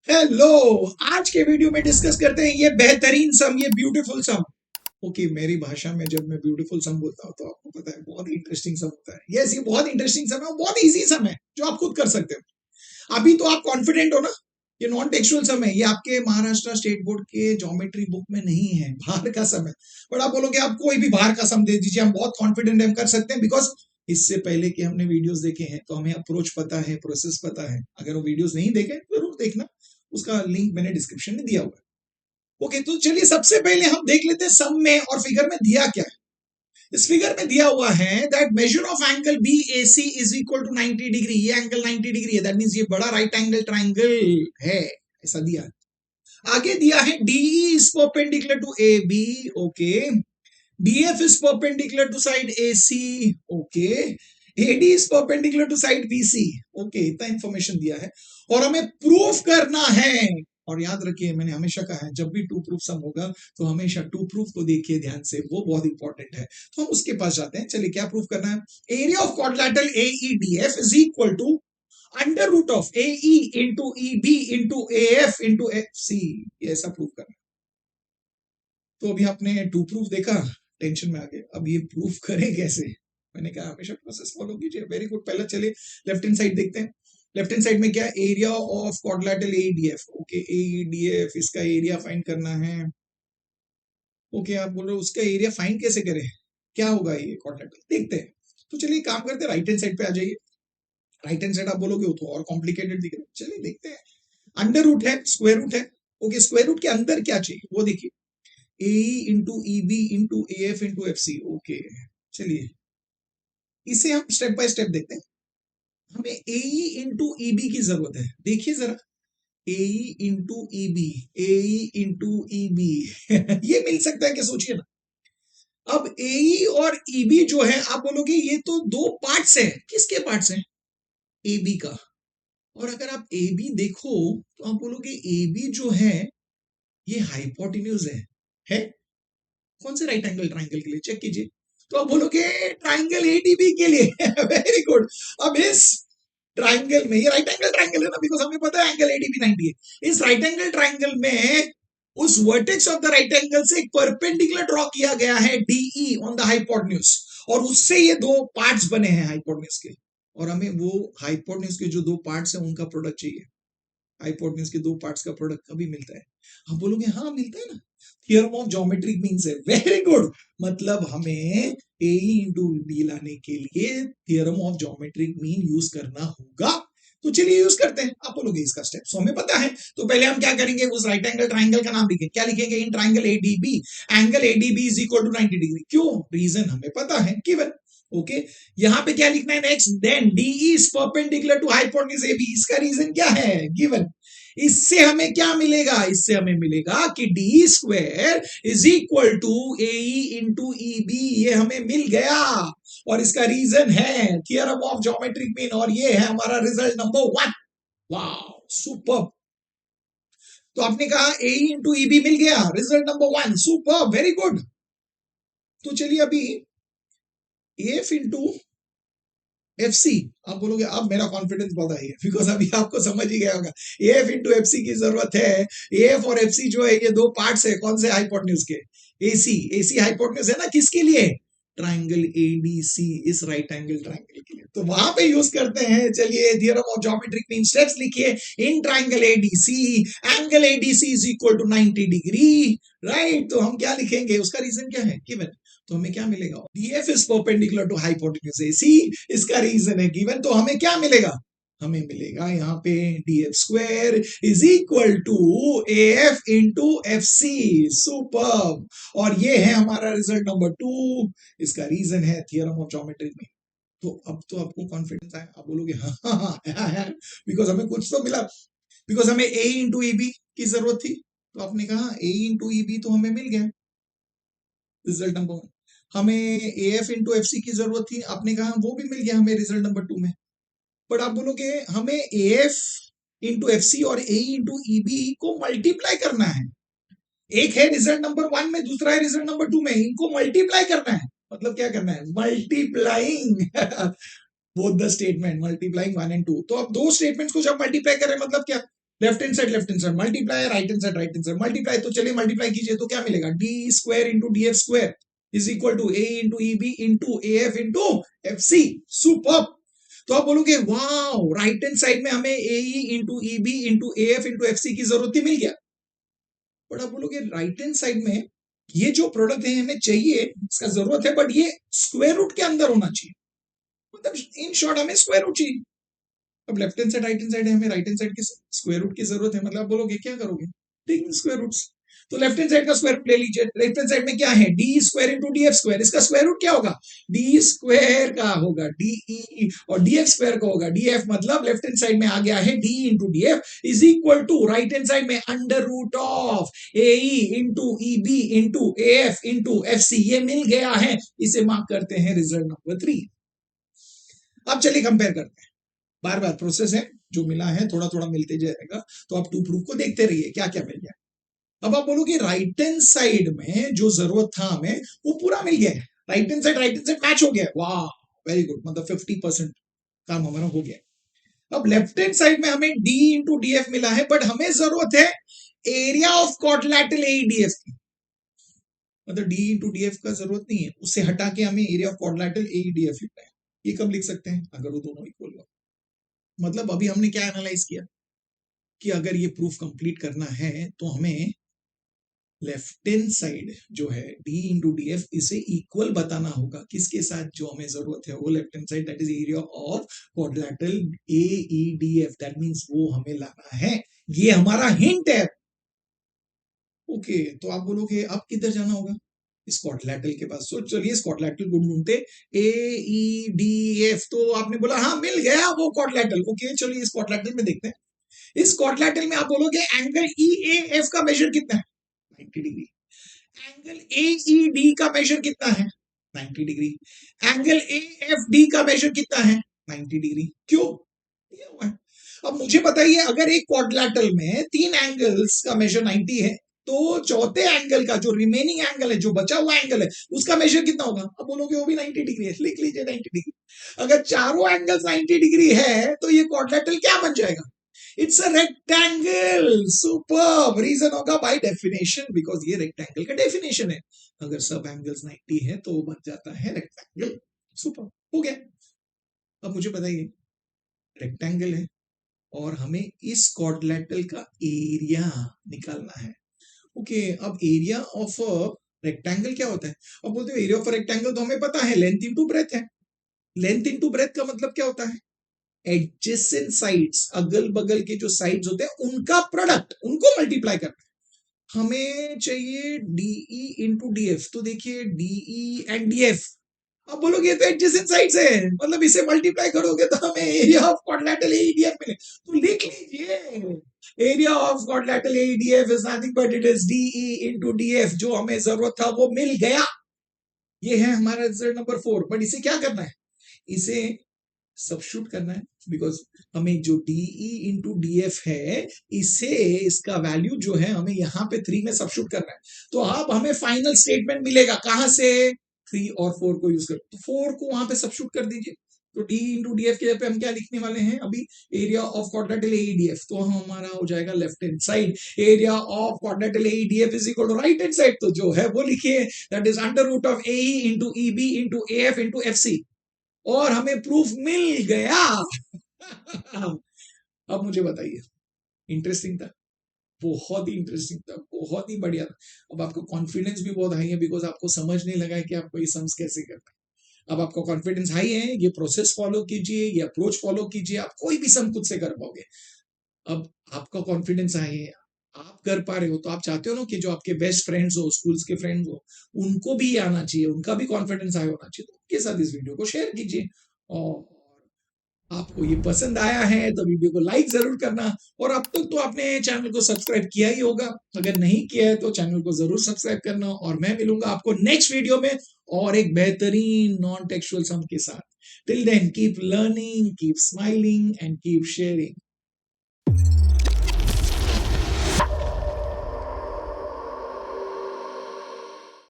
Hello. आज के video में डिस्कस करते हैं ये बेहतरीन सम, ये ब्यूटीफुल सम। ओके, मेरी भाषा में जब मैं ब्यूटीफुल सम बोलता हूँ तो आपको पता है बहुत इंटरेस्टिंग सम होता है। यस, ये बहुत इंटरेस्टिंग सम है और बहुत इजी सम है जो आप खुद कर सकते हो। अभी तो आप कॉन्फिडेंट हो ना। ये नॉन टेक्सुअल सम है, ये आपके महाराष्ट्र स्टेट बोर्ड के ज्योमेट्री बुक में नहीं है, बाहर का सम है। बट आप बोलोगे आप कोई भी बाहर का सम दे दीजिए, हम बहुत कॉन्फिडेंट हम कर सकते हैं, बिकॉज इससे पहले कि हमने वीडियोस देखे हैं तो हमें अप्रोच पता है, प्रोसेस पता है। अगर वो वीडियोस नहीं देखे जरूर देखना, उसका लिंक मैंने डिस्क्रिप्शन में दिया हुआ है। ओके, तो चलिए सबसे पहले हम देख लेते हैं सम में और फिगर में दिया क्या है। इस फिगर में दिया हुआ है that measure of angle B A C is equal to 90 degree. ये एंगल 90 डिग्री है, दैट मींस ये बड़ा राइट एंगल ट्राइंगल है, ऐसा दिया है। आगे दिया है DE is perpendicular to A B. Okay, BF is perpendicular to side AC. Okay, AD is perpendicular to side BC. Okay, इतना इंफॉर्मेशन दिया है और हमें प्रूफ करना है। और याद रखिए, मैंने हमेशा कहा है जब भी टू प्रूफ सम होगा तो हमेशा टू प्रूफ को देखिए ध्यान से, वो बहुत इंपॉर्टेंट है। तो हम उसके पास जाते हैं। चलिए, क्या प्रूफ करना है? Area of quadrilateral AEDF is equal to under root of AE into EB into AF into FC। ये ऐसा प्रूफ करना है। तो अभी आपने टू प्रूफ देखा, टेंशन में आ गए, अब ये प्रूफ करें कैसे? मैंने कहा हमेशा प्रोसेस फॉलो कीजिए। Very good. पहले चलिए लेफ्ट हैंड साइड देखते हैं। लेफ्ट हैंड साइड में क्या? Area of quadrilateral AEDF। Okay, AEDF इसका एरिया फाइंड करना है। ओके, आप बोल रहे हो उसका एरिया फाइंड कैसे करें, क्या होगा ये क्वाड्रिलेटरल, देखते हैं। तो चलिए काम करते हैं, राइट हैंड साइड पे आ जाइए। राइट हैंड साइड आप बोलोगे वो तो और कॉम्प्लिकेटेड दिख रहा है, चलिए देखते हैं। अंडर रूट है, स्क्वायर रूट है। ओके, स्क्वायर रूट के अंदर क्या चाहिए वो देखिए, AE into EB into AF into FC। Okay, चलिए इसे हम स्टेप बाय स्टेप देखते हैं। हमें AE इंटू EB की जरूरत है, देखिए जरा। AE into EB, AE into EB ये मिल सकता है क्या, सोचिए ना। अब AE और EB जो है, आप बोलोगे ये तो दो पार्ट्स है, किसके पार्ट्स हैं? AB का। और अगर आप AB देखो तो आप बोलोगे AB जो है ये हाइपोटेन्यूज है? कौन से राइट एंगल ट्राइंगल के लिए, चेक कीजिए। तो आप बोलोगे ट्राइंगल एडीबी के लिए वेरी गुड। अब इस ट्राइंगल में, ये राइट एंगल ट्राइंगल है ना, बिकॉज हमें पता है एंगल एडीबी 90 है। इस राइट एंगल ट्राइंगल में उस vertex of the right angle से एक परपेंडिकुलर ड्रॉ किया गया है डीई ऑन द हाइपोटेन्यूज, और उससे ये दो पार्ट्स बने हैं हाइपोटेन्यूज के। और हमें वो हाइपोटेन्यूज के जो दो पार्ट्स हैं उनका प्रोडक्ट चाहिए। हाइपोटेन्यूज के दो पार्ट्स का प्रोडक्ट कभी मिलता है? हम बोलोगे हाँ मिलता है ना, थियरम ऑफ ज्योमेट्रिक मीन्स है। Very good. मतलब हमें ए इंटू बी लाने के लिए theorem of geometric mean use करना होगा। तो चलिए यूज करते हैं। आप बोलोगे इसका स्टेप सो हमें पता है, तो पहले हम क्या करेंगे, उस राइट एंगल ट्राइंगल का नाम लिखेंगे। क्या लिखेंगे? In triangle ADB, angle ADB is equal to 90 degree. क्यों? रीजन हमें पता है, गिवन। ओके, यहाँ पे क्या लिखना है next? Then D is perpendicular to hypotenuse AB। इसका रीजन क्या है? गिवन। इससे हमें क्या मिलेगा? इससे हमें मिलेगा कि D square is equal to AE into EB। ये हमें मिल गया और इसका रीजन है थियरम ऑफ ज्योमेट्रिक मीन, और ये है हमारा रिजल्ट नंबर 1। Wow, super. तो आपने कहा AE इंटू EB मिल गया, result number 1, super, very good. तो चलिए अभी AF इंटू FC, आप बोलोगे अब मेरा कॉन्फिडेंस बढ़ा है, बिकॉज अभी आपको समझ ही गया होगा AF इंटू FC की जरूरत है। AF और FC जो है ये दो पार्ट्स है, कौन से? हाइपोटेन्यूज के। AC हाइपोटेन्यूज है ना, किसके लिए? ट्राइंगल ADC, इस राइट एंगल ट्राइंगल के लिए। तो वहां पे यूज करते हैं। चलिए theorem of geometric mean steps लिखिए। In triangle ADC, angle ADC is equal to 90 degree. Right, तो हम क्या लिखेंगे? उसका रीजन क्या है? गिवन। तो हमें क्या मिलेगा? DF is perpendicular to hypotenuse AC, इसका रीजन है गिवन। तो हमें क्या मिलेगा? हमें मिलेगा यहाँ पे DF square is equal to AF into FC। Super. और ये है हमारा रिजल्ट नंबर 2। इसका रीजन है थियरम ऑफ ज्योमेट्रिक में। तो अब तो आपको कॉन्फिडेंस आया, आप बोलोगे हाँ हाँ हाँ, बिकॉज हमें कुछ तो मिला, बिकॉज हमें A इंटू EB की जरूरत थी। तो आपने कहा A इंटू EB तो हमें मिल गया, रिजल्ट नंबर 1। हमें AF इंटू FC की जरूरत थी, आपने कहा वो भी मिल गया हमें रिजल्ट नंबर 2 में। बट आप बोलोगे हमें AF इंटू FC और AE इंटू EB को मल्टीप्लाई करना है। एक है रिजल्ट नंबर 1 में, दूसरा है रिजल्ट नंबर 2 में, इनको मल्टीप्लाई करना है। मतलब क्या करना है? Multiplying both the statement, multiplying 1 and 2। तो अब दो स्टेटमेंट्स को जब मल्टीप्लाई करें मतलब क्या? Left hand side multiply, right hand side multiply. तो चलिए मल्टीप्लाई कीजिए, तो क्या मिलेगा, D square into D F square is equal to A into E B into A F into F C. Super. तो आप बोलोगे वाओ, राइट हैंड साइड में हमें A into E B into A F into F C की जरूरत ही मिल गया। But आप बोलोगे राइट हैंड साइड में ये जो प्रोडक्ट है हमें चाहिए, इसका जरूरत है, बट ये स्क्वायर रूट के अंदर होना चाहिए, मतलब इन शॉर्ट हमें स्क्वायर रूट चाहिए। अब left hand side right hand side है, हमें राइट हैंड साइड की स्क्वायर रूट की जरूरत है, मतलब आप बोलोगे क्या करोगे, टेकिंग स्क्वायर रूट्स। तो लेफ्ट हैंड साइड का स्क्वायर रूट ले लीजिए। लेफ्ट हैंड साइड में क्या है, D square into D F square, इसका स्क्वायर रूट क्या होगा, डी स्क्वायर का होगा डी ई, और डी एफ स्क्वायर का होगा डी एफ, मतलब लेफ्ट हैंड साइड में आ गया है D into D F is equal to right hand side में under root of A into E B into A F into F C, ये मिल गया है। इसे मार्क करते हैं रिजल्ट नंबर 3। अब चलिए कंपेयर करते हैं, बार बार प्रोसेस है, जो मिला है थोड़ा थोड़ा मिलते जाएगा, तो आप टू प्रूफ को देखते रहिए क्या क्या मिल गया। अब आप बोलोगे राइट हैंड साइड में जो जरूरत था हमें वो पूरा मिल गया है, राइट हैंड साइड मैच हो गया, वाह वेरी गुड, मतलब 50% काम हमारा हो गया। अब लेफ्ट हैंड साइड में हमें डी इंटू डी एफ मिला है, बट हमें जरूरत है एरिया ऑफ क्वाड्रिलेटरल एईडीएफ की, मतलब डी इंटू डी एफ का जरूरत नहीं है, उससे हटा के हमें एरिया ऑफ क्वाड्रिलेटरल एईडीएफ लिखना है। ये कब लिख सकते हैं, अगर वो दोनों इक्वल हो। मतलब अभी हमने क्या एनालाइज किया कि अगर ये प्रूफ कंप्लीट करना है तो हमें लेफ्ट हैंड साइड जो है डी इंटू डी एफ इसे इक्वल बताना होगा किसके साथ, जो हमें जरूरत है वो left hand side, that is area of quadrilateral AEDF, that means वो हमें लाना है, ये हमारा हिंट है। ओके, तो आप बोलोगे अब किधर जाना होगा, इस क्वाड्रिलेटरल के पास। तो चलिए इस क्वाड्रिलेटरल को ढूंढते, ए ई डी एफ, तो आपने बोला हाँ मिल गया वो क्वाड्रिलेटरल। ओके चलिए इस क्वाड्रिलेटरल में देखते हैं। इस क्वाड्रिलेटरल में आप बोलोगे एंगल ई ए एफ का मेजर कितना है, 90 degree. Angle A E D का मेजर कितना है, 90 degree. Angle A F D का मेजर कितना है, 90 डिग्री। क्यों, दिया हुआ है। अब मुझे बताइए अगर एक क्वाड्रिलेटरल में 3 एंगल्स का मेजर 90 है, तो चौथे एंगल का जो रिमेनिंग एंगल है, जो बचा हुआ एंगल है, उसका मेजर कितना होगा। अब बोलोगे वो भी 90 डिग्री है, लिख लीजिए 90 डिग्री। अगर चारों एंगल्स 90 डिग्री है तो ये क्वाड्रिलेटरल क्या बन जाएगा, it's a rectangle. Superb, reason होगा बाय डेफिनेशन, बिकॉज ये रेक्टेंगल का डेफिनेशन है, अगर सब एंगल्स 90 है तो बन जाता है रेक्टेंगल। सुपर, हो गया। अब मुझे बताइए रेक्टेंगल है और हमें इस क्वाड्रिलेटरल का एरिया निकालना है। ओके, अब एरिया ऑफ रेक्टेंगल क्या होता है, अब बोलते हो एरिया ऑफ रेक्टेंगल तो हमें पता है लेंथ इनटू ब्रेथ है। लेंथ इनटू ब्रेथ का मतलब क्या होता है, एडजेसेंट साइड्स, अगल बगल के जो साइड्स होते हैं उनका प्रोडक्ट, उनको मल्टीप्लाई करना है। हमें चाहिए डीई इंटू डीएफ, तो देखिए डीई एंड डीएफ, अब बोलोगे तो एडजेसेंट साइड्स है, मतलब इसे मल्टीप्लाई करोगे तो हमें एरिया ऑफ क्वाड्रिलेटरल एईडीएफ मिले। तो लिख लीजिए area of quadrilateral AEDF is nothing but it is DE into DF, जो हमें जरूरत था वो मिल गया। ये है हमारा रिजल्ट नंबर 4। बट इसे क्या करना है, इसे सबस्टिट्यूट करना है, बिकॉज हमें जो डीई इंटू डीएफ है इसे, इसका वैल्यू जो है हमें यहाँ पे 3 में सबस्टिट्यूट करना है। तो अब हमें फाइनल स्टेटमेंट मिलेगा कहां से, 3 और 4 को यूज कर, तो 4 को वहां पे सबस्टिट्यूट कर दीजिए। तो डी इंटू डीएफ के पे हम क्या लिखने वाले हैं अभी, एरिया ऑफ क्वाड्रिलेटरल एईडीएफ, तो हमारा हो जाएगा left hand side area of quadrilateral AEDF is equal to right hand side, तो जो है वो लिखिए, that is under root of A into E B into A F into F C, और हमें प्रूफ मिल गया। अब मुझे बताइए, इंटरेस्टिंग था, बहुत ही इंटरेस्टिंग था, बहुत ही बढ़िया था। अब आपको कॉन्फिडेंस भी बहुत हाई है, बिकॉज आपको समझने लगा है कि आपको ये सम्स कैसे करना है। अब आपका कॉन्फिडेंस हाई है, ये प्रोसेस फॉलो कीजिए, ये अप्रोच फॉलो कीजिए, आप कोई भी सम खुद से कर पाओगे। अब आपका कॉन्फिडेंस हाई है, आप कर पा रहे हो, तो आप चाहते हो ना कि जो आपके बेस्ट फ्रेंड्स हो, स्कूल्स के फ्रेंड्स हो, उनको भी आना चाहिए, उनका भी कॉन्फिडेंस हाई होना चाहिए, तो उनके साथ इस वीडियो को शेयर कीजिए। और आपको ये पसंद आया है तो वीडियो को लाइक जरूर करना, और अब तक तो आपने चैनल को सब्सक्राइब किया ही होगा, अगर नहीं किया है तो चैनल को जरूर सब्सक्राइब करना। और मैं मिलूंगा आपको नेक्स्ट वीडियो में और एक बेहतरीन नॉन टेक्सुअल सम के साथ। Till then keep learning, keep smiling and keep sharing.